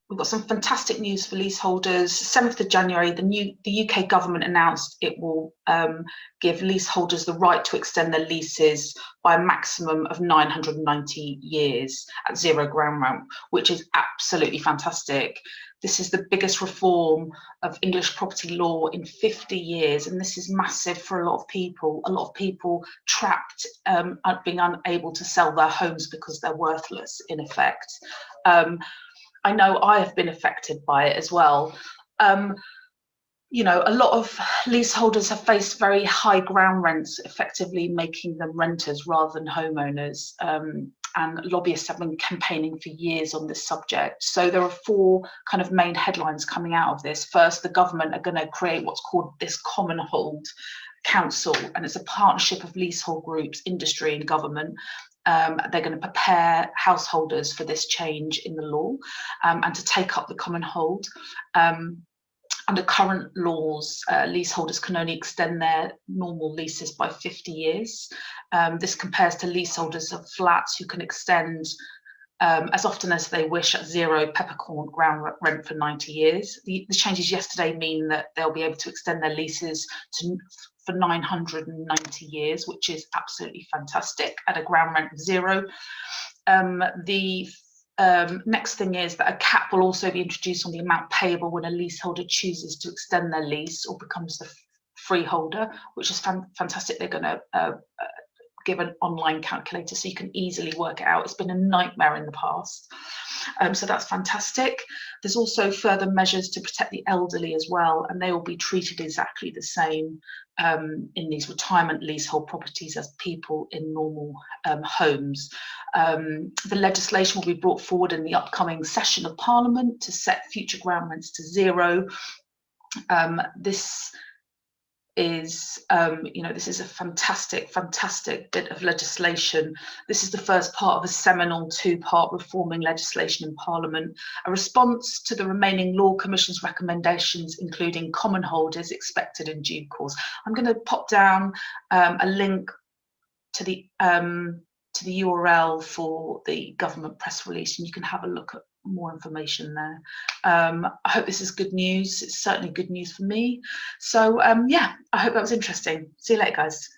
we've got some fantastic news for leaseholders. 7th of January, the UK government announced it will give leaseholders the right to extend their leases by a maximum of 990 years at zero ground rent, which is absolutely fantastic. This is the biggest reform of English property law in 50 years, and this is massive for a lot of people. A lot of people trapped, being unable to sell their homes because they're worthless, in effect. I know I have been affected by it as well. You know, a lot of leaseholders have faced very high ground rents, effectively making them renters rather than homeowners. And lobbyists have been campaigning for years on this subject. So there are 4 kind of main headlines coming out of this. First, the government are going to create what's called this COMMONHOLD council, and it's a partnership of leasehold groups, industry and government. They're going to prepare householders for this change in the law and to take up the COMMONHOLD. Under current laws, leaseholders can only extend their normal leases by 50 years. This compares to leaseholders of flats who can extend as often as they wish at zero peppercorn ground rent for 90 years. The changes yesterday mean that they'll be able to extend their leases for 990 years, which is absolutely fantastic at a ground rent of zero. Next thing is that a cap will also be introduced on the amount payable when a leaseholder chooses to extend their lease or becomes the freeholder, which is fantastic. They're going to give an online calculator so you can easily work it out. It's been a nightmare in the past. So that's fantastic. There's also further measures to protect the elderly as well, and they will be treated exactly the same in these retirement leasehold properties as people in normal homes. The legislation will be brought forward in the upcoming session of Parliament to set future ground rents to zero. This is, this is a fantastic bit of legislation. This is the first part of a seminal 2-part reforming legislation in Parliament. A response to the remaining Law Commission's recommendations, including COMMONHOLD, is expected in due course. I'm going to pop down a link to the URL for the government press release, and you can have a look at more information there. I hope this is good news. It's certainly good news for me. So yeah, I hope that was interesting. See you later, guys.